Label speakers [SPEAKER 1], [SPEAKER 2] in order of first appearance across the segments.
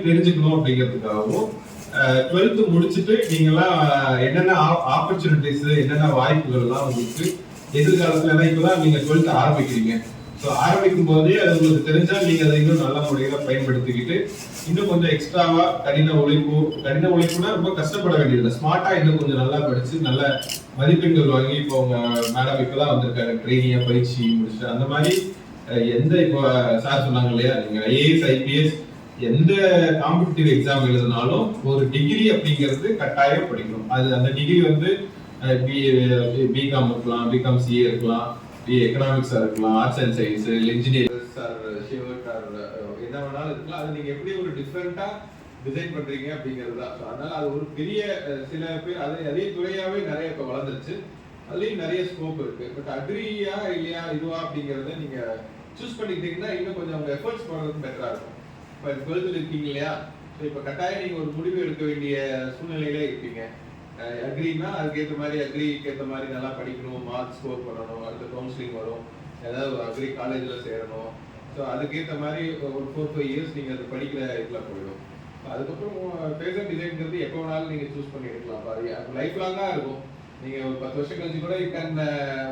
[SPEAKER 1] தெரிஞ்சுக்கணும் அப்படிங்கிறதுக்காகவும் 12th முடிச்சுட்டு நீங்களாம் என்னென்ன ஆப்பர்ச்சுனிட்டிஸ் என்னென்ன வாய்ப்புகள் எல்லாம் உங்களுக்கு எதிர்காலத்துல இப்பதான் நீங்க 12th ஆரம்பிக்கிறீங்க. ஸோ ஆரம்பிக்கும் போதே அது உங்களுக்கு தெரிஞ்சா நீங்க அதை இன்னும் நல்ல முறையில பயன்படுத்திக்கிட்டு இன்னும் கொஞ்சம் எக்ஸ்ட்ராவா கடின உழைப்புனா ரொம்ப கஷ்டப்பட வேண்டியதில்லை. ஸ்மார்ட்டா இன்னும் கொஞ்சம் நல்லா படிச்சு நல்ல மதிப்பெண்கள் வாங்கி இப்போ உங்க மேடம் இப்பதான் வந்திருக்காங்க ட்ரைனிங்கா பயிற்சி முடிச்சுட்டு அந்த மாதிரி எந்த இப்போ சார் சொன்னாங்க இல்லையா, நீங்க ஐஏஎஸ் ஐபிஎஸ் எந்த காம்படிட்டிவ் எக்ஸாம் எழுதினாலும் ஒரு டிகிரி அப்படிங்கிறது கட்டாயம் படிக்கணும். அது அந்த டிகிரி வந்து பிகாம் இருக்கலாம், பிகாம் சிஏ இருக்கலாம், எக்கனாமிக்ஸா இருக்கலாம், arts and science, engineering sir ஷிவர்ட் ஆர் என்ன வேணாலும் இருக்கலாம். அது நீங்க எப்படி ஒரு டிஃப்ரெண்டா டிசைன் பண்றீங்க அப்படிங்கிறது தான். அதனால அது ஒரு பெரிய சில பேர் அதே துறையாவே நிறைய இப்போ வளர்ந்துருச்சு. அதுலயும் நிறைய ஸ்கோப் இருக்கு. பட் அக்ரியா இல்லையா இதுவா அப்படிங்கறத நீங்க சூஸ் பண்ணிக்கிட்டீங்கன்னா இன்னும் கொஞ்சம் உங்க எஃபர்ட்ஸ் போடுறதுக்கு பெட்டரா இருக்கும். இப்போ 12th இருக்கீங்க இல்லையா, ஸோ இப்போ கட்டாயம் நீங்க ஒரு முடிவு எடுக்க வேண்டிய சூழ்நிலையில இருப்பீங்க. அக்ரினா அதுக்கேற்ற மாதிரி அக்ரிக்கு ஏற்ற மாதிரி நல்லா படிக்கணும், மார்க் ஸ்கோர் பண்ணணும், அடுத்த கவுன்சிலிங் வரும், ஏதாவது ஒரு அக்ரி காலேஜில் சேரணும். ஸோ அதுக்கேற்ற மாதிரி ஒரு 4-5 இயர்ஸ் நீங்கள் அது படிக்கிற இதில் போயிடும். அதுக்கப்புறம் ஃபேஷன் டிசைன்ங்கிறது எப்போ வேணாலும் நீங்கள் சூஸ் பண்ணி எடுக்கலாம். அது லைஃப் லாங்காக இருக்கும். நீங்கள் ஒரு 10 வருஷம் கழிச்சு கூட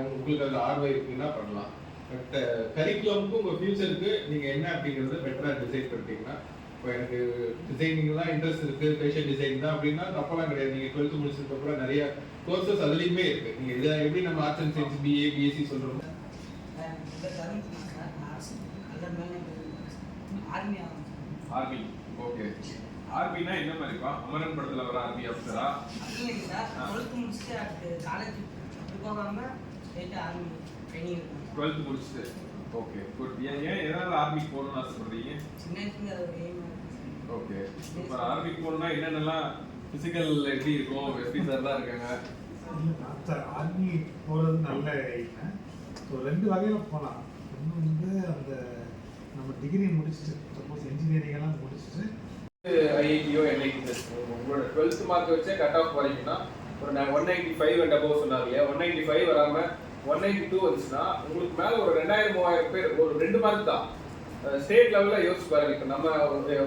[SPEAKER 1] உங்களுக்கு அது ஆர்வம் இருக்குன்னா பண்ணலாம். பட் கரிக்குலமுக்கும் உங்கள் ஃபியூச்சருக்கு நீங்கள் என்ன அப்படிங்கிறத பெட்டராக டிசைட் பண்ணிட்டீங்கன்னா, இப்போ எனக்கு டிசைனிங்லாம் இன்ட்ரெஸ்ட் இருக்கு, ஃபேஷன் டிசைன் தான் அப்படின்னா தப்பெல்லாம் கிடையாது. நீங்கள் 12th முடிச்சதுக்கு அப்புறம் நிறைய கோர்சஸ் அதுலேயுமே இருக்கு. நீங்கள் இதை எப்படி நம்ம arts and science BA BSc சொல்கிறோம். Army okay. ஆர்மினா என்ன மாதிரிப்பா? அமரன் படத்துல வர ஆர்மி ஆஃபீஸரா?
[SPEAKER 2] இல்லைங்க சார், 12th முடிச்சுட்டு அடுத்து காலேஜ் போகாம ஸ்ட்ரைட்டா ஆர்மி ட்ரைனிங் இருக்கும்.
[SPEAKER 1] 12th முடிச்சுட்டு ஓகே குட். ஏன் எதனால ஆர்மிக்கு போகணும்னு ஆசைப்படுறீங்க?
[SPEAKER 2] சின்ன வயசுல அது ஒரு எய்ம்.
[SPEAKER 1] ஓகே இப்போ ஆர்மிக்கு போகணும்னா என்னென்னலாம் ஃபிசிக்கல் எப்படி இருக்கும்? எஸ்பி சார் தான் இருக்காங்க.
[SPEAKER 3] சார் ஆர்மி போகிறது நல்ல எய்ம். ஸோ 2 வகையில் போகலாம். ஒன்று வந்து அந்த நம்ம டிகிரி முடிச்சுட்டு சப்போஸ் இன்ஜினியரிங் எல்லாம் முடிச்சுட்டு
[SPEAKER 1] ஐஐடியோ என்ஐடி உங்களோட 12th மார்க் வச்சே கட் ஆஃப் வரீங்கன்னா ஒரு 195 அண்ட் அபோவ் சொன்னாங்க இல்லையா, 195 வராமல் 192 வந்துச்சுன்னா உங்களுக்கு மேலே ஒரு 2000-3000 பேர் ஒரு 2 மார்க் தான். ஸ்டேட் லெவலில் யோசிச்சு பாருங்க. இப்போ நம்ம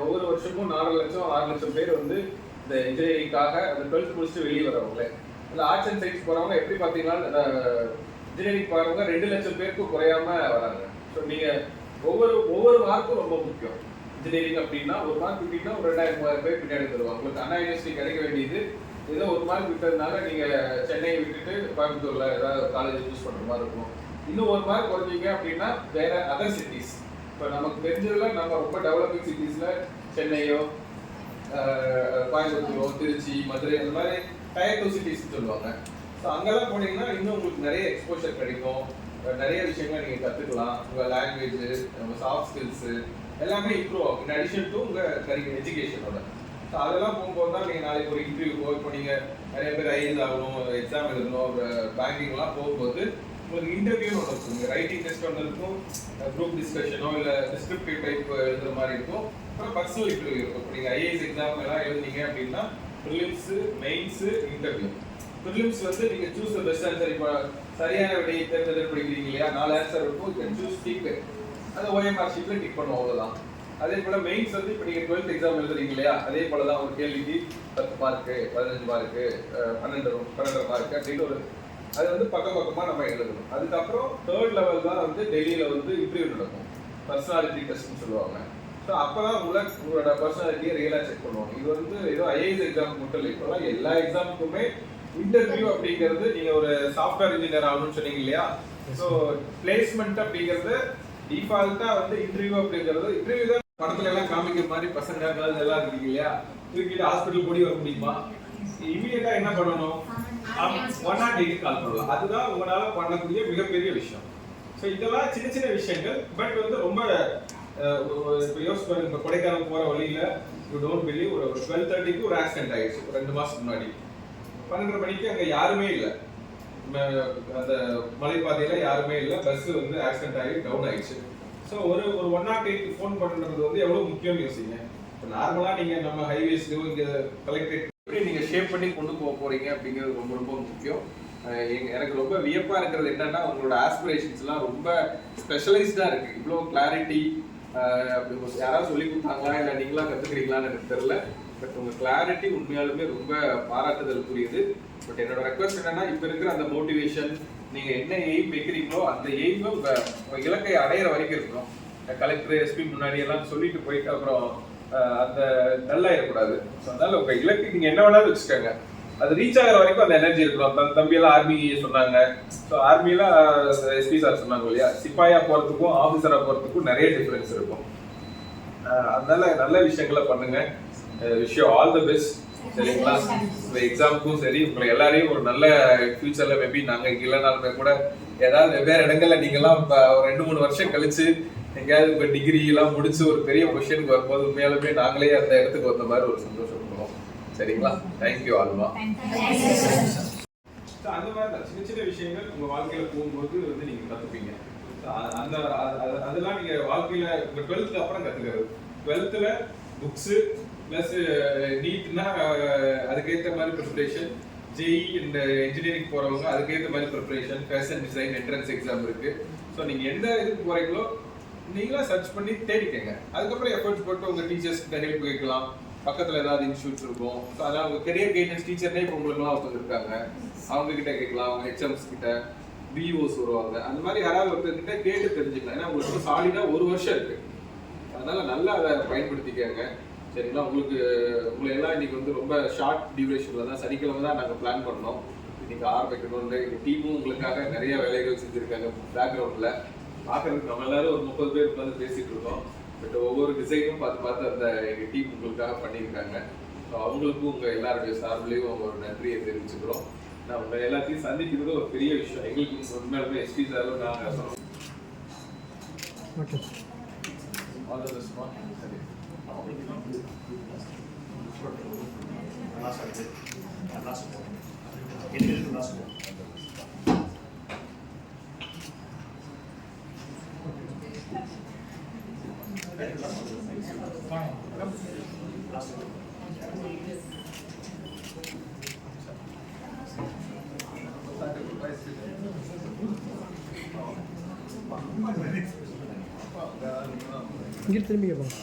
[SPEAKER 1] ஒவ்வொரு வருஷமும் 4 லட்சம் 6 லட்சம் பேர் வந்து இந்த இன்ஜினியரிங்காக அந்த 12th முடிச்சுட்டு வெளியே வரவங்களே. இல்லை ஆர்ட்ஸ் அண்ட் சயின்ஸ் போகிறவங்க எப்படி பார்த்தீங்கன்னா இன்ஜினியரிங் போகிறவங்க 2 லட்சம் பேருக்கு குறையாம வராங்க. ஸோ நீங்கள் ஒவ்வொரு மார்க்கும் ரொம்ப முக்கியம். இன்ஜினியரிங் அப்படின்னா ஒரு மார்க் விட்டீங்கன்னா ஒரு 2000-3000 பேர் பின்னாடி தருவாங்க. உங்களுக்கு அண்ணா யூனிவர்சிட்டி கிடைக்க வேண்டியது ஏதோ ஒரு மார்க் விட்டதுனால நீங்கள் சென்னையை விட்டுட்டு கோயம்புத்தூர்ல ஏதாவது காலேஜ் சூஸ் பண்ணுற மாதிரி இருக்கும். இன்னும் ஒரு மார்க் குறைஞ்சிங்க அப்படின்னா வேற அதர் சிட்டிஸ். இப்போ நமக்கு தெரிஞ்சதுல நம்ம ரொம்ப டெவலப்பிங் சிட்டிஸில் சென்னையோ கோயம்புத்தூரோ திருச்சி மதுரை அந்த மாதிரி டயர் 2 சிட்டிஸ்ன்னு சொல்லுவாங்க. ஸோ அங்கெல்லாம் போனீங்கன்னா இன்னும் உங்களுக்கு நிறைய எக்ஸ்போஷர் கிடைக்கும், நிறைய விஷயங்களை நீங்கள் கற்றுக்கலாம். உங்கள் லாங்குவேஜ், உங்கள் சாஃப்ட் ஸ்கில்ஸு எல்லாமே இம்ப்ரூவ் ஆகும். இன் அடிஷன் டு உங்கள் கரிக்குலர் எஜுகேஷனோட. ஸோ அதெல்லாம் போகும்போது தான் நீங்கள் நாளைக்கு ஒரு இன்டர்வியூக்கோ இப்போ நீங்கள் நிறைய பேர் ஐஏஎஸ் ஆகணும், எக்ஸாம் எழுதணும், ஒரு பேங்கிங்லாம் போகும்போது உங்களுக்கு இன்டர்வியூன்னு ஒன்று இருக்கும். நீங்கள் ரைட்டிங் டெஸ்ட் ஒன்று இருக்கும், குரூப் டிஸ்கஷனோ இல்லை டிஸ்கிரிப்டிவ் டைப் எழுதுகிற மாதிரி இருக்கும், அப்புறம் பர்சனல் இன்டர்வியூ இருக்கும். இப்போ நீங்கள் ஐஏஎஸ் எக்ஸாம் எல்லாம் எழுதுனீங்க அப்படின்னா ப்ரிலிம்ஸு மெயின்ஸு இன்டர்வியூ. ப்ரிலிம்ஸ் வந்து நீங்கள் சூஸ் த பெஸ்ட் ஆன்சர். இப்போ சரியான விடையை தேர்ந்தெடுத்து படிக்கிறீங்க இல்லையா, 4 ஆன்சர் இருக்கும், யூ கேன் சூஸ் டிக். அதை OMR ஷீட்டில் டிக் பண்ணுவோம், அவ்வளோதான். அதே போல் மெயின்ஸ் வந்து இப்போ நீங்கள் 12th எக்ஸாம் எழுதுறீங்க இல்லையா, அதே போல் தான் ஒரு கேள்விக்கு 10 மார்க்கு 15 மார்க்கு 12 மார்க்கு அப்படின்னு ஒரு அது வந்து பக்கமாக நம்ம எழுதணும். அதுக்கப்புறம் 3rd லெவல் தான் வந்து டெல்லியில் வந்து இன்டர்வியூ நடக்கும், பர்சனாலிட்டி டெஸ்ட்னு சொல்லுவாங்க. ஸோ அப்போ தான் உங்களோட பர்சனாலிட்டியை ரியலாக செக் பண்ணுவாங்க. இது வந்து ஏதோ ஐஏஎஸ் எக்ஸாம் மட்டும் இல்லை, இப்போலாம் எல்லா எக்ஸாமுக்குமே இன்டர்வியூ அப்படிங்கிறது. நீங்கள் ஒரு சாஃப்ட்வேர் இன்ஜினியர் ஆகணும்னு சொன்னீங்க இல்லையா, ஸோ பிளேஸ்மெண்ட் அப்படிங்கிறது டிஃபால்ட்டா வந்து இன்டர்வியூ அப்படிங்கிறது. இன்டர்வியூ தான் படத்துல எல்லாம் காமிக்கிற மாதிரி பசங்க கேர்ள்ஸ் எல்லாம் இருக்கீங்க இல்லையா, தூக்கிட்டு ஹாஸ்பிட்டல் போடி வர முடியுமா? இமீடியட்டா என்ன பண்ணணும்? 108 கால் பண்ணலாம். அதுதான் உங்களால பண்ணக்கூடிய மிகப்பெரிய விஷயம். ஸோ இதெல்லாம் சின்ன சின்ன விஷயங்கள். பட் வந்து ரொம்ப யோசிச்சு பாருங்க. இப்போ கொடைக்கானல் போற வழியில யூ டோன்ட் பிலீவ் ஒரு 12:30க்கு ஒரு ஆக்சிடென்ட் ஆயிடுச்சு. 2 மாசத்துக்கு முன்னாடி 12:30 மணிக்கு அங்க யாருமே இல்லை, அந்த மலைப்பாதையில யாருமே இல்லை, பஸ் வந்து ஆக்சிடென்ட் ஆகி டவுன் ஆயிடுச்சு. ஸோ ஒரு 108க்கு ஃபோன் பண்ணுறது வந்து எவ்வளோ முக்கியம்னு யோசிங்க. இப்போ நார்மலாக நீங்கள் நம்ம ஹைவேஸ்லையோ இங்கே கலெக்டரேட் எப்படி நீங்கள் ஷேப் பண்ணி கொண்டு போகிறீங்க அப்படிங்கிறது ரொம்ப ரொம்ப முக்கியம். எனக்கு ரொம்ப வியப்பாக இருக்கிறது என்னன்னா உங்களோட ஆஸ்பிரேஷன்ஸ்லாம் ரொம்ப ஸ்பெஷலைஸ்டாக இருக்குது. இவ்வளோ கிளாரிட்டி யாராவது சொல்லி கொடுத்தாங்களா இல்லை நீங்களா கற்றுக்கிறீங்களான்னு எனக்கு தெரியல. பட் உங்கள் கிளாரிட்டி உண்மையாலுமே ரொம்ப பாராட்டுதலுக்குரியது. பட் என்னோட ரெக்வஸ்ட் என்னன்னா, இப்போ இருக்கிற அந்த மோட்டிவேஷன், நீங்கள் என்ன எய்ம் வைக்கிறீங்களோ அந்த எய்மை உங்கள் இலக்கை அடையிற வரைக்கும் இருக்கணும். கலெக்டர் எஸ்பி முன்னாடி எல்லாம் சொல்லிட்டு போயிட்டு அப்புறம் அந்த நல்லாயிடக்கூடாது. ஸோ அதனால உங்கள் இலக்கு நீங்கள் என்ன வேணாலும் வச்சுக்கோங்க, அது ரீச் ஆகிற வரைக்கும் அந்த எனர்ஜி இருக்கணும். தம்பியெல்லாம் ஆர்மி சொன்னாங்க. ஸோ ஆர்மியில் எஸ்பி சார் சொன்னாங்க இல்லையா, சிப்பாயா போகிறதுக்கும் ஆஃபீஸராக போகிறதுக்கும் நிறைய டிஃப்ரென்ஸ் இருக்கும். அதனால நல்ல விஷயங்களை பண்ணுங்க. Wish you all the best. சரிங்களா? இந்த எக்ஸாமுக்கும் சரி, உங்களை எல்லாரையும் ஒரு நல்ல ஃபியூச்சரில் மேபி நாங்கள் இங்கே இல்லைனாலுமே கூட ஏதாவது வெவ்வேறு இடங்கள்ல நீங்களாம் இப்போ ஒரு 2-3 வருஷம் கழிச்சு எங்கேயாவது இப்போ டிகிரி எல்லாம் முடிச்சு ஒரு பெரிய பொசிஷனுக்கு வரும்போது உண்மையாலுமே நாங்களே அந்த இடத்துக்கு வந்த மாதிரி ஒரு சந்தோஷப்படுவோம். சரிங்களா? தேங்க்யூ ஆல்மா. அந்த மாதிரி தான் சின்ன சின்ன விஷயங்கள் உங்க வாழ்க்கையில போகும்போது வந்து நீங்க கத்துப்பீங்க. அந்த அதெல்லாம் நீங்க வாழ்க்கையில உங்க 12th அப்புறம் கத்துக்கிறது. 12th புக்ஸ் பிளஸ் நீட்னா அதுக்கேற்ற மாதிரி ப்ரிப்பரேஷன், ஜேஇ இந்த இன்ஜினியரிங் போறவங்க அதுக்கேற்ற மாதிரி preparation, fashion design entrance exam இருக்கு. ஸோ நீங்க எந்த இதுக்கு போறீங்களோ நீங்களா சர்ச் பண்ணி தேடிக்கங்க. அதுக்கப்புறம் எஃபர்ட்ஸ் போட்டு உங்க டீச்சர்ஸ் கிட்ட ஹெல்ப் கேட்கலாம். பக்கத்துல ஏதாவது இன்ஸ்டியூட்ஸ் இருக்கும். ஸோ அதான் உங்க கெரியர் கைடன்ஸ் டீச்சர்னே இப்போ உங்களுக்குலாம் ஒருத்தர் இருக்காங்க, அவங்க கிட்ட கேட்கலாம். அவங்க ஹெச்எம்ஸ் கிட்ட, பிஓஸ் வருவாங்க. அந்த மாதிரி யாராவது ஒருத்தர்கிட்ட கேட்டு தெரிஞ்சுக்கலாம். ஏன்னா உங்களுக்கு சாலிடா 1 வருஷம் இருக்கு. அதனால நல்லா அதை பயன்படுத்திக்கங்க. சரிங்களா? உங்களை எல்லாம் இன்னைக்கு வந்து ரொம்ப ஷார்ட் டியூரேஷன்ல தான், சனிக்கிழமை தான் நாங்கள் பிளான் பண்ணோம் இன்னைக்கு ஆரம்பிக்கணும்னு. எங்கள் டீமும் உங்களுக்காக நிறைய வேலைகள் செஞ்சுருக்காங்க பேக்ரவுண்டில். பார்க்கறதுக்கு நம்ம எல்லாரும் ஒரு 30 பேர் உட்காந்து பேசிட்டு இருக்கோம். பட் ஒவ்வொரு டிசைனும் பார்த்து அந்த எங்கள் டீம் உங்களுக்காக பண்ணியிருக்காங்க. ஸோ அவங்களுக்கும் உங்கள் எல்லாருடைய சார்பிலையும் ஒரு நன்றியை தெரிவிச்சுக்கிறோம். நான் உங்களை எல்லாத்தையும் சந்திக்கிறது ஒரு பெரிய விஷயம் எங்களுக்கு. உண்மையாலுமே எஸ்பி சாரும் நாங்கள் சொல்லுவோம். All the best. சரி,
[SPEAKER 4] இங்கே திரும்பி கேட்போம்.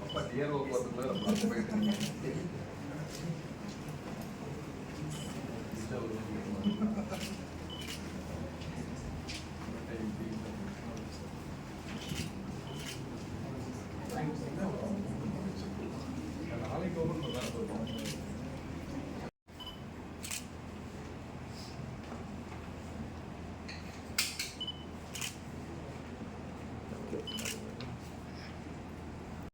[SPEAKER 1] அப்பா டியர் ஒர்க் போகிறதுக்குள்ள நம்ம போயிட்டு